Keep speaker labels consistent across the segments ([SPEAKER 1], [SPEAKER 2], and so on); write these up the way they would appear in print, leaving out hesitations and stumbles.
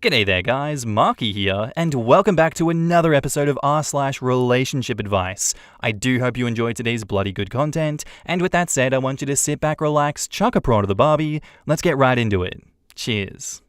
[SPEAKER 1] G'day there guys, Marky here, and welcome back to another episode of r/relationship advice. I do hope you enjoyed today's bloody good content, and with that said, I want you to sit back, relax, chuck a prawn to the Barbie, let's get right into it. Cheers.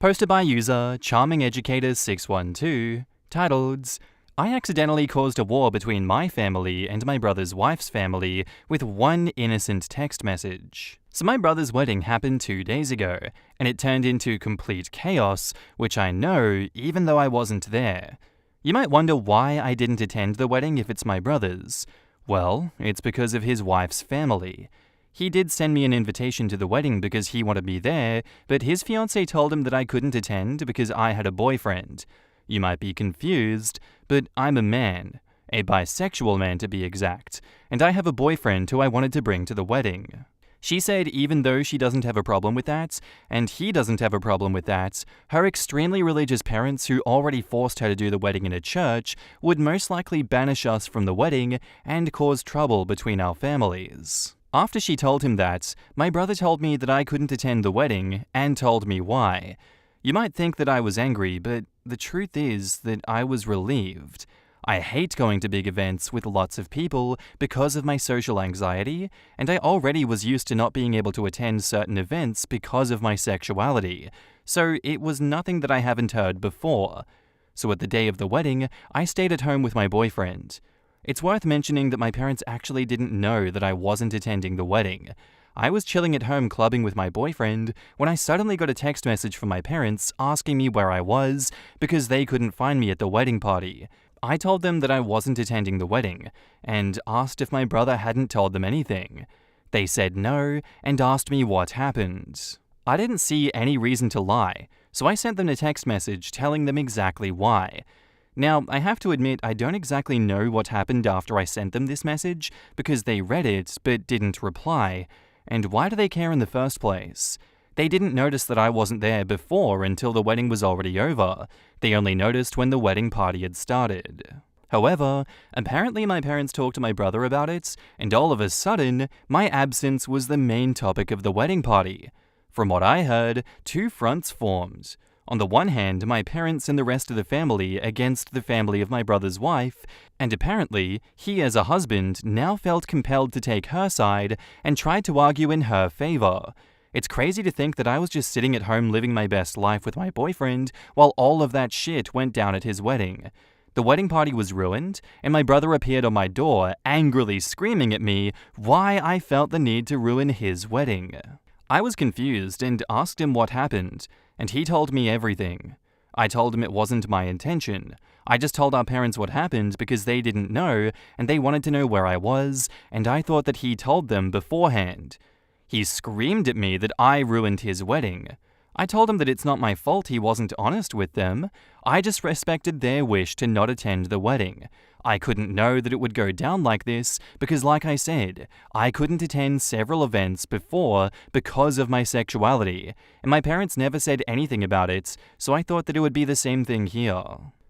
[SPEAKER 1] Posted by user CharmingEducator612, titled, I accidentally caused a war between my family and my brother's wife's family with one innocent text message. So my brother's wedding happened 2 days ago, and it turned into complete chaos, which I know even though I wasn't there. You might wonder why I didn't attend the wedding if it's my brother's. Well, it's because of his wife's family. He did send me an invitation to the wedding because he wanted me there, but his fiancée told him that I couldn't attend because I had a boyfriend. You might be confused, but I'm a man, a bisexual man to be exact, and I have a boyfriend who I wanted to bring to the wedding. She said even though she doesn't have a problem with that, and he doesn't have a problem with that, her extremely religious parents who already forced her to do the wedding in a church would most likely banish us from the wedding and cause trouble between our families. After she told him that, my brother told me that I couldn't attend the wedding and told me why. You might think that I was angry, but the truth is that I was relieved. I hate going to big events with lots of people because of my social anxiety, and I already was used to not being able to attend certain events because of my sexuality, so it was nothing that I haven't heard before. So at the day of the wedding, I stayed at home with my boyfriend. It's worth mentioning that my parents actually didn't know that I wasn't attending the wedding. I was chilling at home clubbing with my boyfriend when I suddenly got a text message from my parents asking me where I was because they couldn't find me at the wedding party. I told them that I wasn't attending the wedding and asked if my brother hadn't told them anything. They said no and asked me what happened. I didn't see any reason to lie, so I sent them a text message telling them exactly why. Now, I have to admit I don't exactly know what happened after I sent them this message because they read it but didn't reply. And why do they care in the first place? They didn't notice that I wasn't there before until the wedding was already over. They only noticed when the wedding party had started. However, apparently my parents talked to my brother about it, and all of a sudden, my absence was the main topic of the wedding party. From what I heard, two fronts formed. On the one hand, my parents and the rest of the family against the family of my brother's wife, and apparently, he as a husband now felt compelled to take her side and tried to argue in her favor. It's crazy to think that I was just sitting at home living my best life with my boyfriend while all of that shit went down at his wedding. The wedding party was ruined, and my brother appeared on my door, angrily screaming at me why I felt the need to ruin his wedding. I was confused and asked him what happened, and he told me everything. I told him it wasn't my intention. I just told our parents what happened because they didn't know, and they wanted to know where I was, and I thought that he told them beforehand. He screamed at me that I ruined his wedding. I told him that it's not my fault he wasn't honest with them. I just respected their wish to not attend the wedding. I couldn't know that it would go down like this because, like I said, I couldn't attend several events before because of my sexuality, and my parents never said anything about it, so I thought that it would be the same thing here.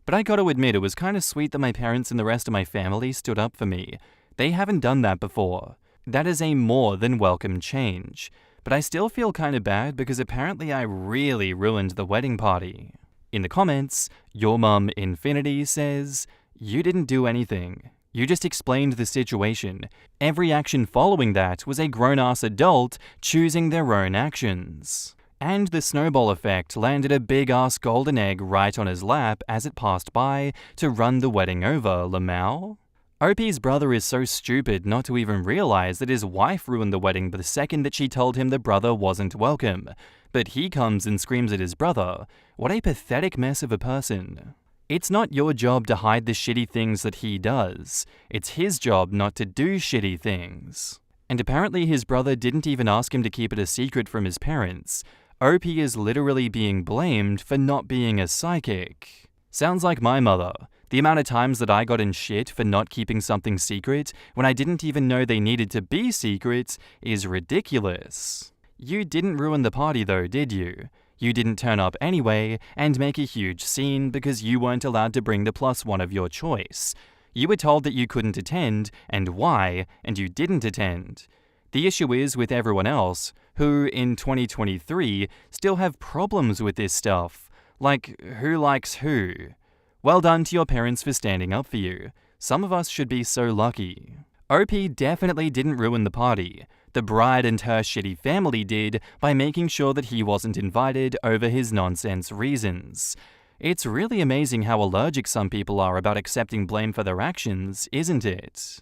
[SPEAKER 1] But I gotta admit, it was kinda sweet that my parents and the rest of my family stood up for me. They haven't done that before. That is a more than welcome change. But I still feel kinda bad because apparently I really ruined the wedding party. In the comments, Your Mum Infinity says, you didn't do anything. You just explained the situation. Every action following that was a grown-ass adult choosing their own actions. And the snowball effect landed a big-ass golden egg right on his lap as it passed by to run the wedding over, Lamau. OP's brother is so stupid not to even realize that his wife ruined the wedding the second that she told him the brother wasn't welcome. But he comes and screams at his brother. What a pathetic mess of a person. It's not your job to hide the shitty things that he does. It's his job not to do shitty things. And apparently his brother didn't even ask him to keep it a secret from his parents. OP is literally being blamed for not being a psychic. Sounds like my mother. The amount of times that I got in shit for not keeping something secret when I didn't even know they needed to be secret is ridiculous. You didn't ruin the party though, did you? You didn't turn up anyway and make a huge scene because you weren't allowed to bring the +1 of your choice. You were told that you couldn't attend and why, and you didn't attend. The issue is with everyone else, who, in 2023, still have problems with this stuff. Like, who likes who? Well done to your parents for standing up for you. Some of us should be so lucky. OP definitely didn't ruin the party. The bride and her shitty family did by making sure that he wasn't invited over his nonsense reasons. It's really amazing how allergic some people are about accepting blame for their actions, isn't it?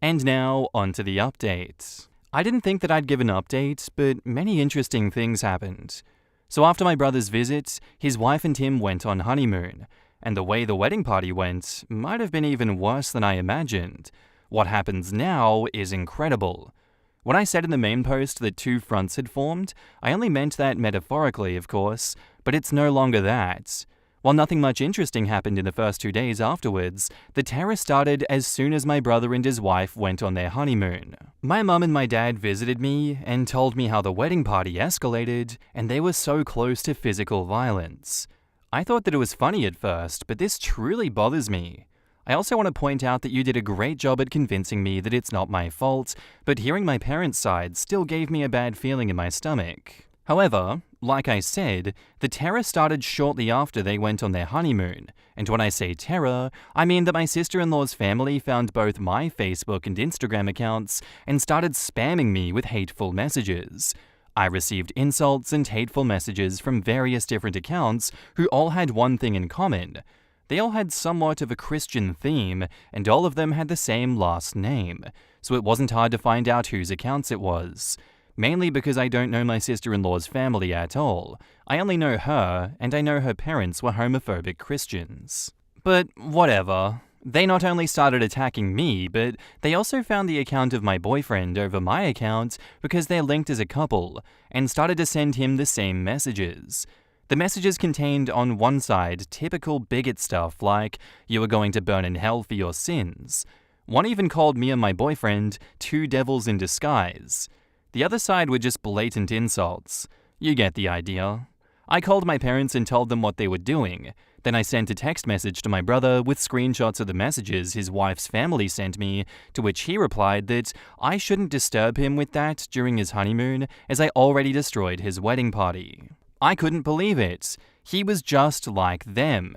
[SPEAKER 1] And now, on to the update. I didn't think that I'd give an update, but many interesting things happened. So after my brother's visit, his wife and him went on honeymoon, and the way the wedding party went might have been even worse than I imagined. What happens now is incredible. When I said in the main post that two fronts had formed, I only meant that metaphorically, of course, but it's no longer that. While nothing much interesting happened in the first 2 days afterwards, the terror started as soon as my brother and his wife went on their honeymoon. My mum and my dad visited me and told me how the wedding party escalated, and they were so close to physical violence. I thought that it was funny at first, but this truly bothers me. I also want to point out that you did a great job at convincing me that it's not my fault, but hearing my parents' side still gave me a bad feeling in my stomach. However, like I said, the terror started shortly after they went on their honeymoon, and when I say terror, I mean that my sister-in-law's family found both my Facebook and Instagram accounts and started spamming me with hateful messages. I received insults and hateful messages from various different accounts who all had one thing in common. They all had somewhat of a Christian theme, and all of them had the same last name, so it wasn't hard to find out whose accounts it was. Mainly because I don't know my sister-in-law's family at all. I only know her, and I know her parents were homophobic Christians. But whatever. They not only started attacking me, but they also found the account of my boyfriend over my account because they're linked as a couple, and started to send him the same messages. The messages contained on one side typical bigot stuff like, "You are going to burn in hell for your sins." One even called me and my boyfriend two devils in disguise. The other side were just blatant insults. You get the idea. I called my parents and told them what they were doing. Then I sent a text message to my brother with screenshots of the messages his wife's family sent me, to which he replied that I shouldn't disturb him with that during his honeymoon as I already destroyed his wedding party. I couldn't believe it. He was just like them.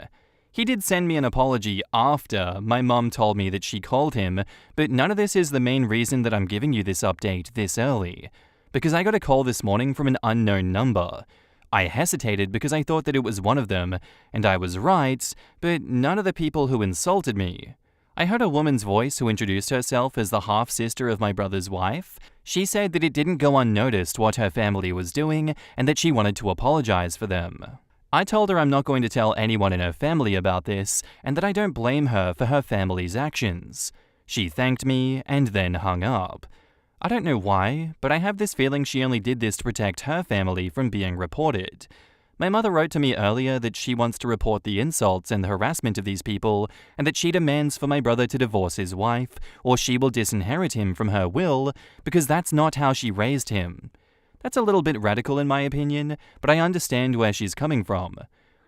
[SPEAKER 1] He did send me an apology after my mum told me that she called him, but none of this is the main reason that I'm giving you this update this early. Because I got a call this morning from an unknown number. I hesitated because I thought that it was one of them, and I was right, but none of the people who insulted me. I heard a woman's voice who introduced herself as the half-sister of my brother's wife. She said that it didn't go unnoticed what her family was doing, and that she wanted to apologize for them. I told her I'm not going to tell anyone in her family about this, and that I don't blame her for her family's actions. She thanked me, and then hung up. I don't know why, but I have this feeling she only did this to protect her family from being reported. My mother wrote to me earlier that she wants to report the insults and the harassment of these people, and that she demands for my brother to divorce his wife, or she will disinherit him from her will, because that's not how she raised him. That's a little bit radical in my opinion, but I understand where she's coming from.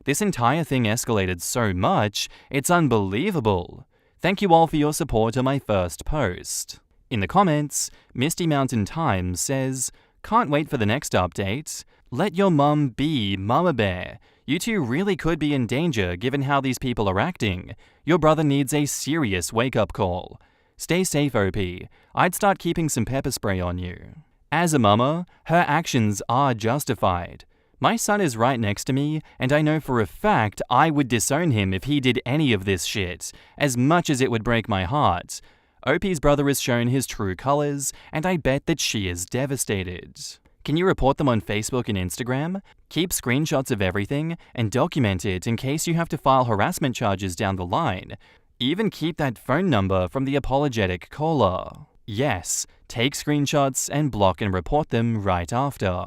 [SPEAKER 1] This entire thing escalated so much, it's unbelievable. Thank you all for your support on my first post. In the comments, Misty Mountain Times says, "Can't wait for the next update. Let your mum be Mama Bear. You two really could be in danger given how these people are acting. Your brother needs a serious wake-up call. Stay safe, OP. I'd start keeping some pepper spray on you." As a mama, her actions are justified. My son is right next to me, and I know for a fact I would disown him if he did any of this shit, as much as it would break my heart. OP's brother has shown his true colors, and I bet that she is devastated. Can you report them on Facebook and Instagram? Keep screenshots of everything, and document it in case you have to file harassment charges down the line. Even keep that phone number from the apologetic caller. Yes, take screenshots and block and report them right after.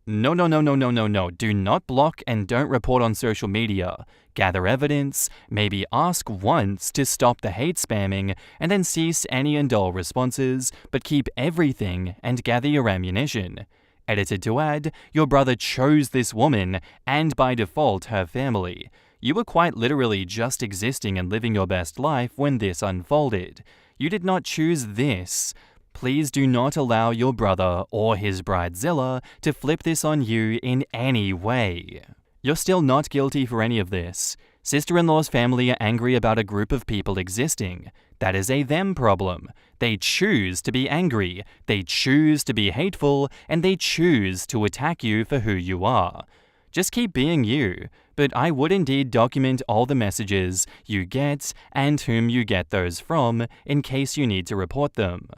[SPEAKER 1] No. Do not block and don't report on social media. Gather evidence, maybe ask once to stop the hate spamming, and then cease any and all responses, but keep everything and gather your ammunition. Edited to add, your brother chose this woman, and by default her family. You were quite literally just existing and living your best life when this unfolded. You did not choose this. Please do not allow your brother or his bridezilla to flip this on you in any way. You're still not guilty for any of this. Sister-in-law's family are angry about a group of people existing. That is a them problem. They choose to be angry, they choose to be hateful, and they choose to attack you for who you are. Just keep being you, but I would indeed document all the messages you get and whom you get those from in case you need to report them.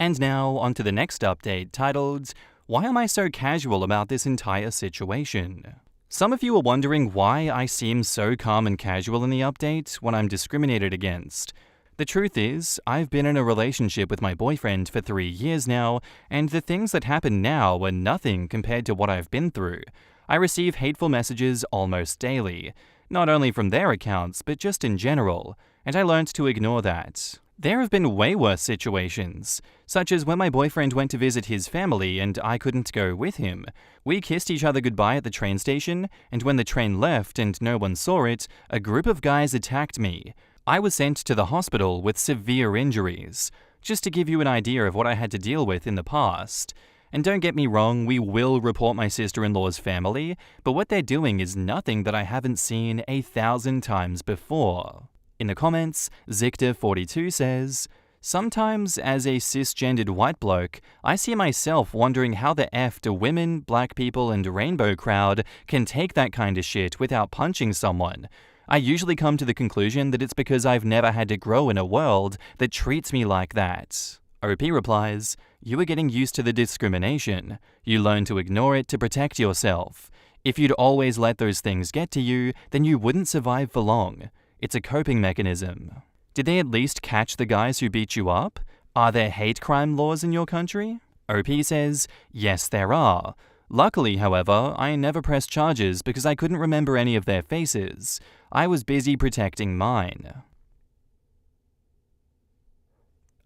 [SPEAKER 1] And now on to the next update titled, "Why am I so casual about this entire situation?" Some of you are wondering why I seem so calm and casual in the update when I'm discriminated against. The truth is, I've been in a relationship with my boyfriend for 3 years now, and the things that happen now are nothing compared to what I've been through. I receive hateful messages almost daily, not only from their accounts, but just in general, and I learned to ignore that. There have been way worse situations, such as when my boyfriend went to visit his family and I couldn't go with him. We kissed each other goodbye at the train station, and when the train left and no one saw it, a group of guys attacked me. I was sent to the hospital with severe injuries, just to give you an idea of what I had to deal with in the past. And don't get me wrong, we will report my sister-in-law's family, but what they're doing is nothing that I haven't seen 1,000 times before. In the comments, Zictor42 says, "Sometimes, as a cisgendered white bloke, I see myself wondering how the F do women, black people, and rainbow crowd can take that kind of shit without punching someone. I usually come to the conclusion that it's because I've never had to grow in a world that treats me like that." OP replies, "You are getting used to the discrimination. You learn to ignore it to protect yourself. If you'd always let those things get to you, then you wouldn't survive for long. It's a coping mechanism." Did they at least catch the guys who beat you up? Are there hate crime laws in your country? OP says, "Yes, there are. Luckily, however, I never pressed charges because I couldn't remember any of their faces. I was busy protecting mine."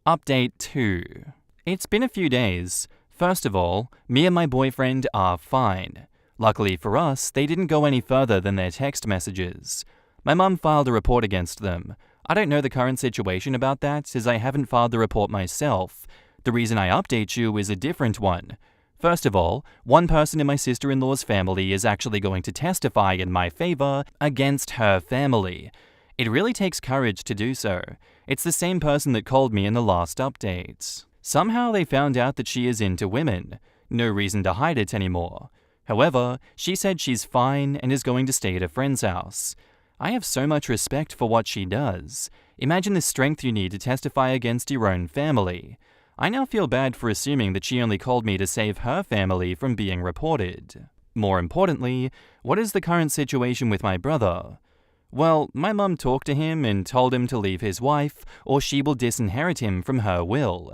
[SPEAKER 1] Update 2. It's been a few days. First of all, me and my boyfriend are fine. Luckily for us, they didn't go any further than their text messages. My mum filed a report against them. I don't know the current situation about that, as I haven't filed the report myself. The reason I update you is a different one. First of all, one person in my sister-in-law's family is actually going to testify in my favor against her family. It really takes courage to do so. It's the same person that called me in the last update. Somehow they found out that she is into women. No reason to hide it anymore. However, she said she's fine and is going to stay at a friend's house. I have so much respect for what she does. Imagine the strength you need to testify against your own family. I now feel bad for assuming that she only called me to save her family from being reported. More importantly, what is the current situation with my brother? Well, my mum talked to him and told him to leave his wife, or she will disinherit him from her will.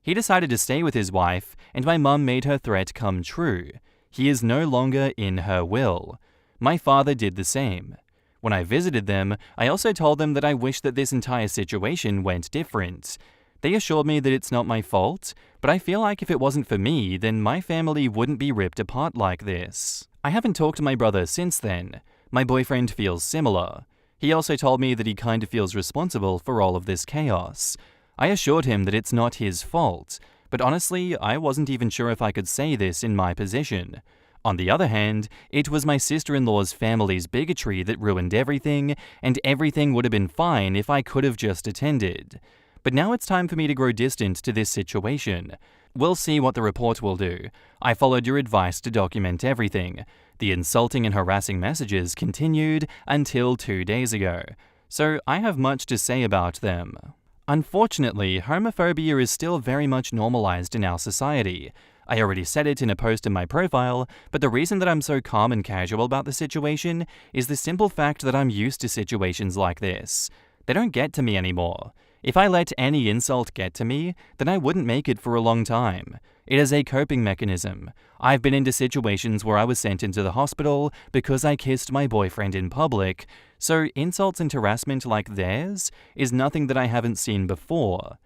[SPEAKER 1] He decided to stay with his wife, and my mum made her threat come true. He is no longer in her will. My father did the same. When I visited them, I also told them that I wish that this entire situation went different. They assured me that it's not my fault, but I feel like if it wasn't for me, then my family wouldn't be ripped apart like this. I haven't talked to my brother since then. My boyfriend feels similar. He also told me that he kind of feels responsible for all of this chaos. I assured him that it's not his fault, but honestly, I wasn't even sure if I could say this in my position. On the other hand, it was my sister-in-law's family's bigotry that ruined everything, and everything would have been fine if I could have just attended. But now it's time for me to grow distant to this situation. We'll see what the report will do. I followed your advice to document everything. The insulting and harassing messages continued until 2 days ago, so I have much to say about them. Unfortunately, homophobia is still very much normalized in our society. I already said it in a post in my profile, but the reason that I'm so calm and casual about the situation is the simple fact that I'm used to situations like this. They don't get to me anymore. If I let any insult get to me, then I wouldn't make it for a long time. It is a coping mechanism. I've been into situations where I was sent into the hospital because I kissed my boyfriend in public, so insults and harassment like theirs is nothing that I haven't seen before.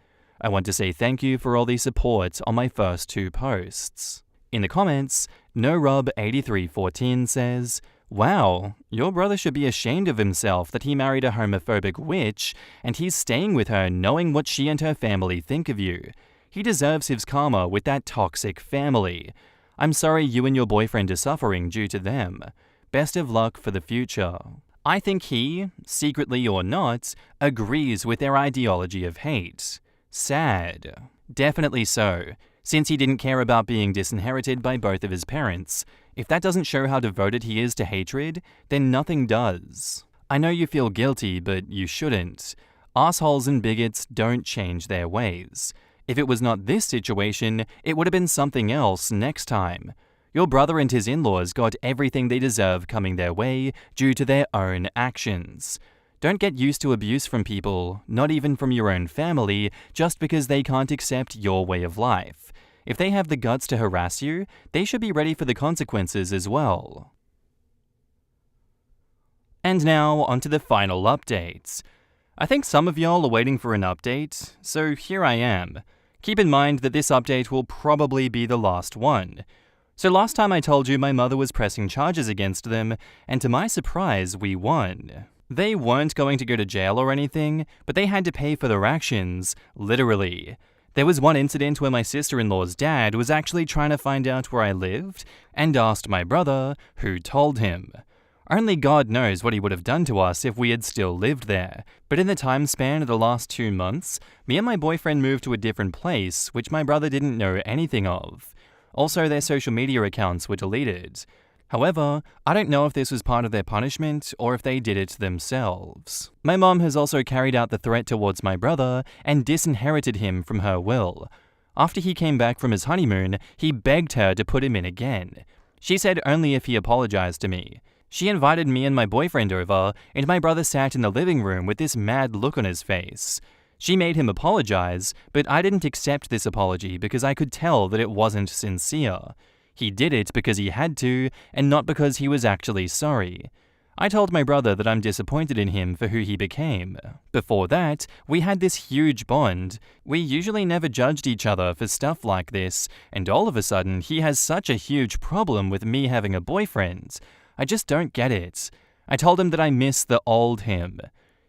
[SPEAKER 1] I want to say thank you for all the support on my first 2 posts. In the comments, NoRub8314 says, Wow, your brother should be ashamed of himself that he married a homophobic witch and he's staying with her knowing what she and her family think of you. He deserves his karma with that toxic family. I'm sorry you and your boyfriend are suffering due to them. Best of luck for the future. I think he, secretly or not, agrees with their ideology of hate. Sad. Definitely so, since he didn't care about being disinherited by both of his parents. If that doesn't show how devoted he is to hatred, then nothing does. I know you feel guilty, but you shouldn't. Assholes and bigots don't change their ways. If it was not this situation, it would have been something else next time. Your brother and his in-laws got everything they deserve coming their way due to their own actions. Don't get used to abuse from people, not even from your own family, just because they can't accept your way of life. If they have the guts to harass you, they should be ready for the consequences as well. And now, onto the final updates. I think some of y'all are waiting for an update, so here I am. Keep in mind that this update will probably be the last one. So last time I told you my mother was pressing charges against them, and to my surprise, we won. They weren't going to go to jail or anything, but they had to pay for their actions, literally. There was one incident where my sister-in-law's dad was actually trying to find out where I lived, and asked my brother, who told him. Only God knows what he would have done to us if we had still lived there, but in the time span of the last 2 months, me and my boyfriend moved to a different place, which my brother didn't know anything of. Also, their social media accounts were deleted. However, I don't know if this was part of their punishment or if they did it themselves. My mom has also carried out the threat towards my brother and disinherited him from her will. After he came back from his honeymoon, he begged her to put him in again. She said only if he apologized to me. She invited me and my boyfriend over, and my brother sat in the living room with this mad look on his face. She made him apologize, but I didn't accept this apology because I could tell that it wasn't sincere. He did it because he had to, and not because he was actually sorry. I told my brother that I'm disappointed in him for who he became. Before that, we had this huge bond. We usually never judged each other for stuff like this, and all of a sudden he has such a huge problem with me having a boyfriend. I just don't get it. I told him that I miss the old him.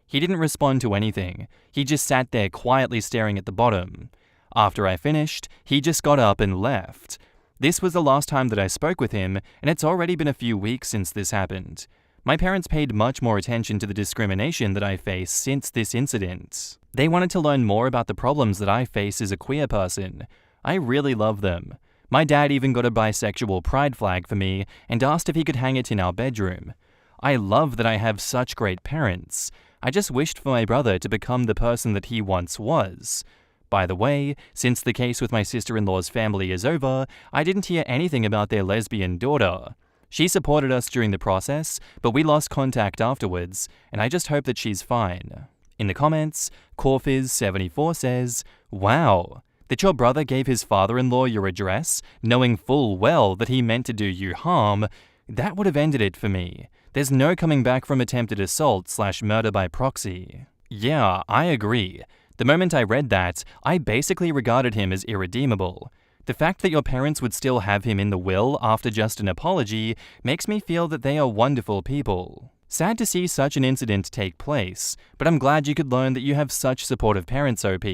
[SPEAKER 1] He didn't respond to anything. He just sat there quietly staring at the bottom. After I finished, he just got up and left. This was the last time that I spoke with him, and it's already been a few weeks since this happened. My parents paid much more attention to the discrimination that I face since this incident. They wanted to learn more about the problems that I face as a queer person. I really love them. My dad even got a bisexual pride flag for me and asked if he could hang it in our bedroom. I love that I have such great parents. I just wished for my brother to become the person that he once was. By the way, since the case with my sister-in-law's family is over, I didn't hear anything about their lesbian daughter. She supported us during the process, but we lost contact afterwards, and I just hope that she's fine. In the comments, Corfiz74 says, "Wow, that your brother gave his father-in-law your address, knowing full well that he meant to do you harm, that would have ended it for me. There's no coming back from attempted assault/murder by proxy." Yeah, I agree. The moment I read that, I basically regarded him as irredeemable. The fact that your parents would still have him in the will after just an apology makes me feel that they are wonderful people. Sad to see such an incident take place, but I'm glad you could learn that you have such supportive parents, OP.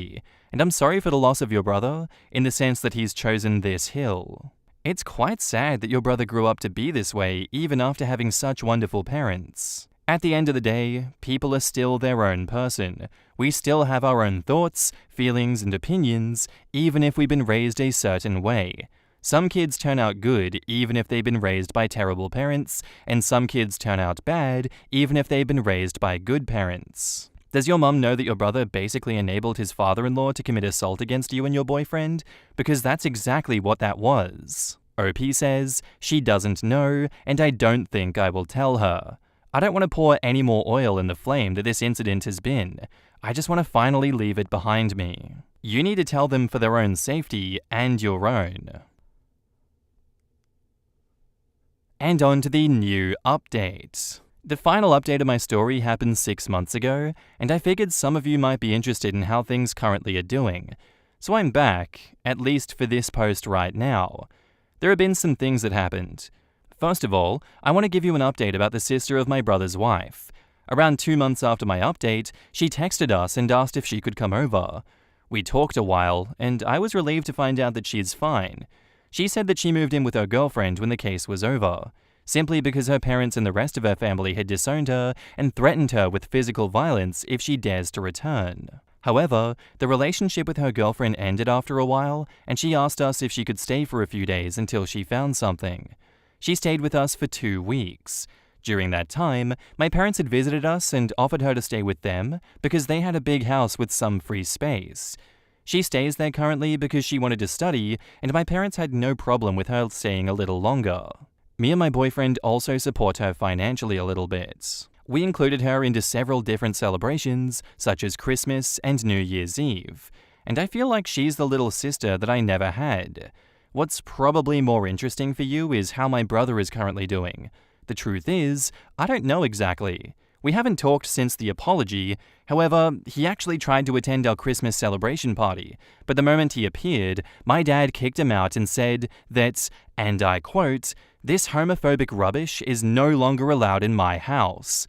[SPEAKER 1] And I'm sorry for the loss of your brother, in the sense that he's chosen this hill. It's quite sad that your brother grew up to be this way even after having such wonderful parents. At the end of the day, people are still their own person. We still have our own thoughts, feelings, and opinions, even if we've been raised a certain way. Some kids turn out good even if they've been raised by terrible parents, and some kids turn out bad even if they've been raised by good parents. Does your mum know that your brother basically enabled his father-in-law to commit assault against you and your boyfriend? Because that's exactly what that was. OP says, she doesn't know, and I don't think I will tell her. I don't want to pour any more oil in the flame that this incident has been. I just want to finally leave it behind me. You need to tell them for their own safety and your own. And on to the new update. The final update of my story happened 6 months ago, and I figured some of you might be interested in how things currently are doing. So I'm back, at least for this post right now. There have been some things that happened. First of all, I want to give you an update about the sister of my brother's wife. Around 2 months after my update, she texted us and asked if she could come over. We talked a while, and I was relieved to find out that she's fine. She said that she moved in with her girlfriend when the case was over, simply because her parents and the rest of her family had disowned her and threatened her with physical violence if she dares to return. However, the relationship with her girlfriend ended after a while, and she asked us if she could stay for a few days until she found something. She stayed with us for 2 weeks. During that time, my parents had visited us and offered her to stay with them because they had a big house with some free space. She stays there currently because she wanted to study, and my parents had no problem with her staying a little longer. Me and my boyfriend also support her financially a little bit. We included her into several different celebrations, such as Christmas and New Year's Eve, and I feel like she's the little sister that I never had. What's probably more interesting for you is how my brother is currently doing. The truth is, I don't know exactly. We haven't talked since the apology. However, he actually tried to attend our Christmas celebration party, but the moment he appeared, my dad kicked him out and said that, and I quote, "This homophobic rubbish is no longer allowed in my house."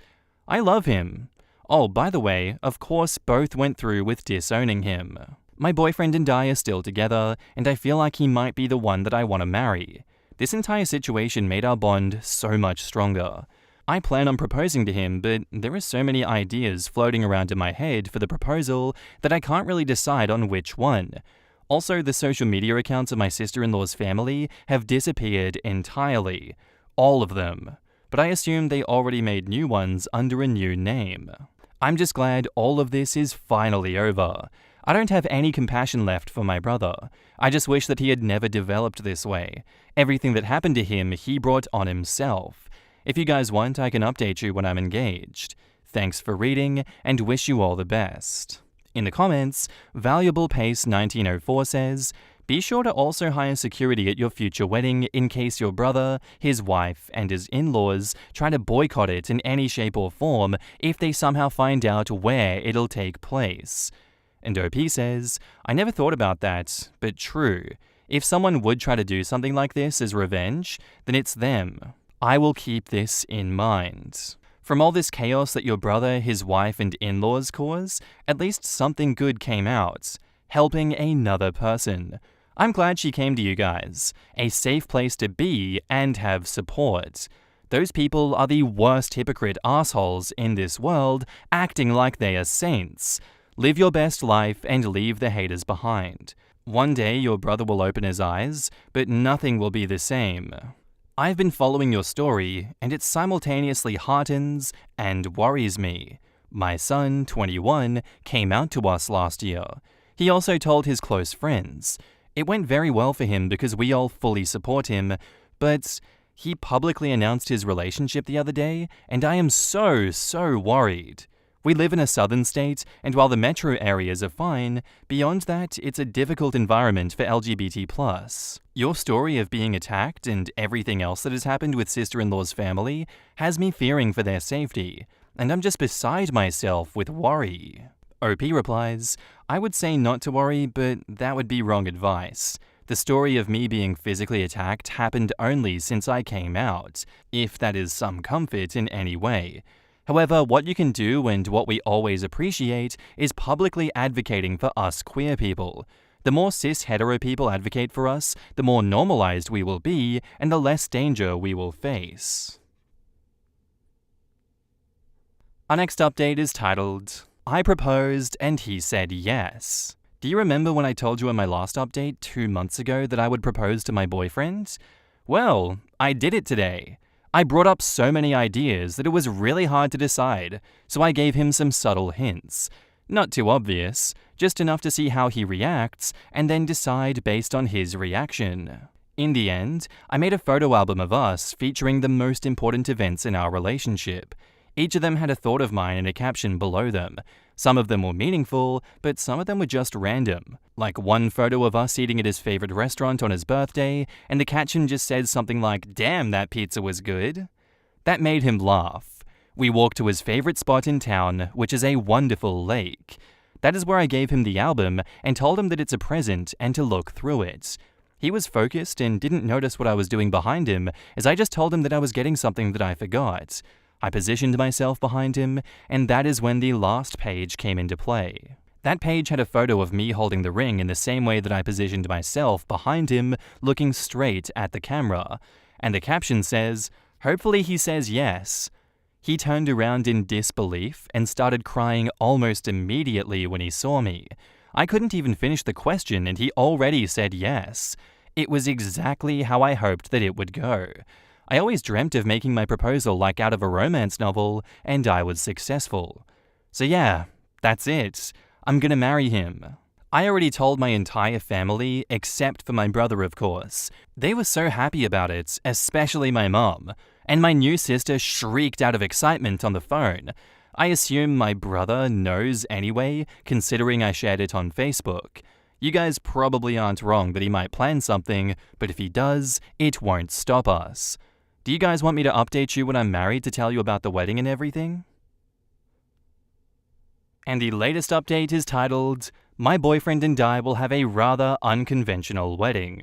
[SPEAKER 1] I love him. Oh, by the way, of course both went through with disowning him. My boyfriend and I are still together, and I feel like he might be the one that I want to marry. This entire situation made our bond so much stronger. I plan on proposing to him, but there are so many ideas floating around in my head for the proposal that I can't really decide on which one. Also, the social media accounts of my sister-in-law's family have disappeared entirely. All of them. But I assume they already made new ones under a new name. I'm just glad all of this is finally over. I don't have any compassion left for my brother. I just wish that he had never developed this way. Everything that happened to him, he brought on himself. If you guys want, I can update you when I'm engaged. Thanks for reading, and wish you all the best. In the comments, Valuable Pace 1904 says, "Be sure to also hire security at your future wedding in case your brother, his wife, and his in-laws try to boycott it in any shape or form if they somehow find out where it'll take place." And OP says, "I never thought about that, but true. If someone would try to do something like this as revenge, then it's them. I will keep this in mind." From all this chaos that your brother, his wife, and in-laws cause, at least something good came out. Helping another person. I'm glad she came to you guys. A safe place to be and have support. Those people are the worst hypocrite assholes in this world, acting like they are saints. Live your best life and leave the haters behind. One day your brother will open his eyes, but nothing will be the same. I've been following your story, and it simultaneously heartens and worries me. My son, 21, came out to us last year. He also told his close friends. It went very well for him because we all fully support him, but he publicly announced his relationship the other day, and I am so worried. We live in a southern state, and while the metro areas are fine, beyond that, it's a difficult environment for LGBT+. Your story of being attacked and everything else that has happened with sister-in-law's family has me fearing for their safety, and I'm just beside myself with worry. OP replies, "I would say not to worry, but that would be wrong advice. The story of me being physically attacked happened only since I came out, if that is some comfort in any way. However, what you can do and what we always appreciate is publicly advocating for us queer people. The more cis-hetero people advocate for us, the more normalized we will be and the less danger we will face." Our next update is titled, "I proposed and he said yes." Do you remember when I told you in my last update 2 months ago that I would propose to my boyfriend? Well, I did it today. I brought up so many ideas that it was really hard to decide, so I gave him some subtle hints. Not too obvious, just enough to see how he reacts, and then decide based on his reaction. In the end, I made a photo album of us featuring the most important events in our relationship. Each of them had a thought of mine and a caption below them. Some of them were meaningful, but some of them were just random. Like one photo of us eating at his favorite restaurant on his birthday, and the caption just said something like, "Damn, that pizza was good." That made him laugh. We walked to his favorite spot in town, which is a wonderful lake. That is where I gave him the album and told him that it's a present and to look through it. He was focused and didn't notice what I was doing behind him, as I just told him that I was getting something that I forgot. I positioned myself behind him, and that is when the last page came into play. That page had a photo of me holding the ring in the same way that I positioned myself behind him, looking straight at the camera. And the caption says, "Hopefully he says yes." He turned around in disbelief and started crying almost immediately when he saw me. I couldn't even finish the question and he already said yes. It was exactly how I hoped that it would go. I always dreamt of making my proposal like out of a romance novel, and I was successful. So yeah, that's it. I'm gonna marry him. I already told my entire family, except for my brother, of course. They were so happy about it, especially my mom. And my new sister shrieked out of excitement on the phone. I assume my brother knows anyway, considering I shared it on Facebook. You guys probably aren't wrong that he might plan something, but if he does, it won't stop us. Do you guys want me to update you when I'm married to tell you about the wedding and everything? And the latest update is titled, "My boyfriend and I will have a rather unconventional wedding."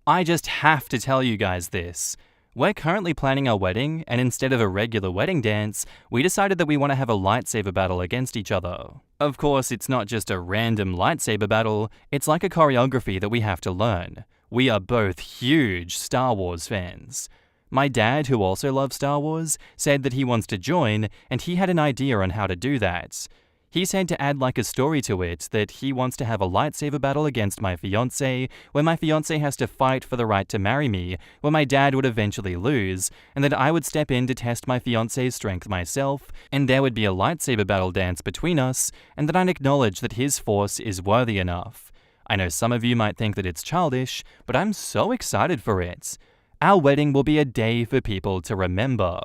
[SPEAKER 1] I just have to tell you guys this. We're currently planning our wedding, and instead of a regular wedding dance, we decided that we want to have a lightsaber battle against each other. Of course, it's not just a random lightsaber battle, it's like a choreography that we have to learn. We are both huge Star Wars fans. My dad, who also loves Star Wars, said that he wants to join, and he had an idea on how to do that. He said to add like a story to it, that he wants to have a lightsaber battle against my fiancé, where my fiancé has to fight for the right to marry me, where my dad would eventually lose, and that I would step in to test my fiancé's strength myself, and there would be a lightsaber battle dance between us, and that I'd acknowledge that his force is worthy enough. I know some of you might think that it's childish, but I'm so excited for it. Our wedding will be a day for people to remember.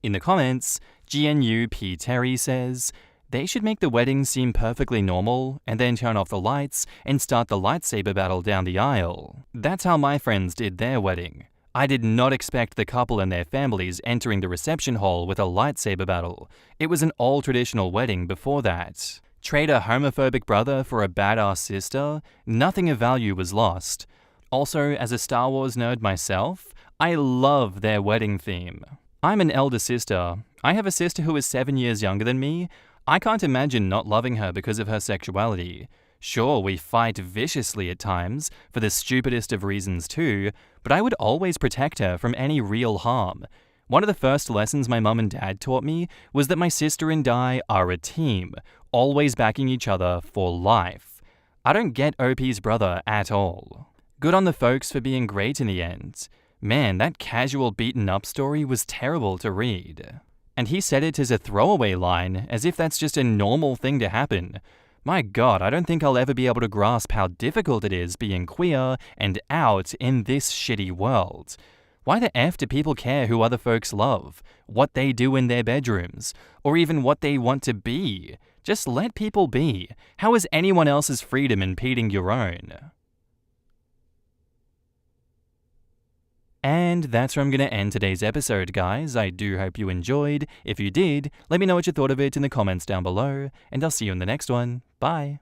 [SPEAKER 1] In the comments, GNU P. Terry says, "They should make the wedding seem perfectly normal, and then turn off the lights and start the lightsaber battle down the aisle. That's how my friends did their wedding. I did not expect the couple and their families entering the reception hall with a lightsaber battle. It was an all-traditional wedding before that. Trade a homophobic brother for a badass sister? Nothing of value was lost. Also, as a Star Wars nerd myself, I love their wedding theme. I'm an elder sister. I have a sister who is 7 years younger than me. I can't imagine not loving her because of her sexuality. Sure, we fight viciously at times, for the stupidest of reasons too, but I would always protect her from any real harm. One of the first lessons my mum and dad taught me was that my sister and I are a team, always backing each other for life. I don't get OP's brother at all. Good on the folks for being great in the end. Man, that casual beaten up story was terrible to read. And he said it as a throwaway line, as if that's just a normal thing to happen. My god, I don't think I'll ever be able to grasp how difficult it is being queer and out in this shitty world. Why the F do people care who other folks love, what they do in their bedrooms, or even what they want to be? Just let people be. How is anyone else's freedom impeding your own? And that's where I'm going to end today's episode, guys. I do hope you enjoyed. If you did, let me know what you thought of it in the comments down below, and I'll see you in the next one. Bye!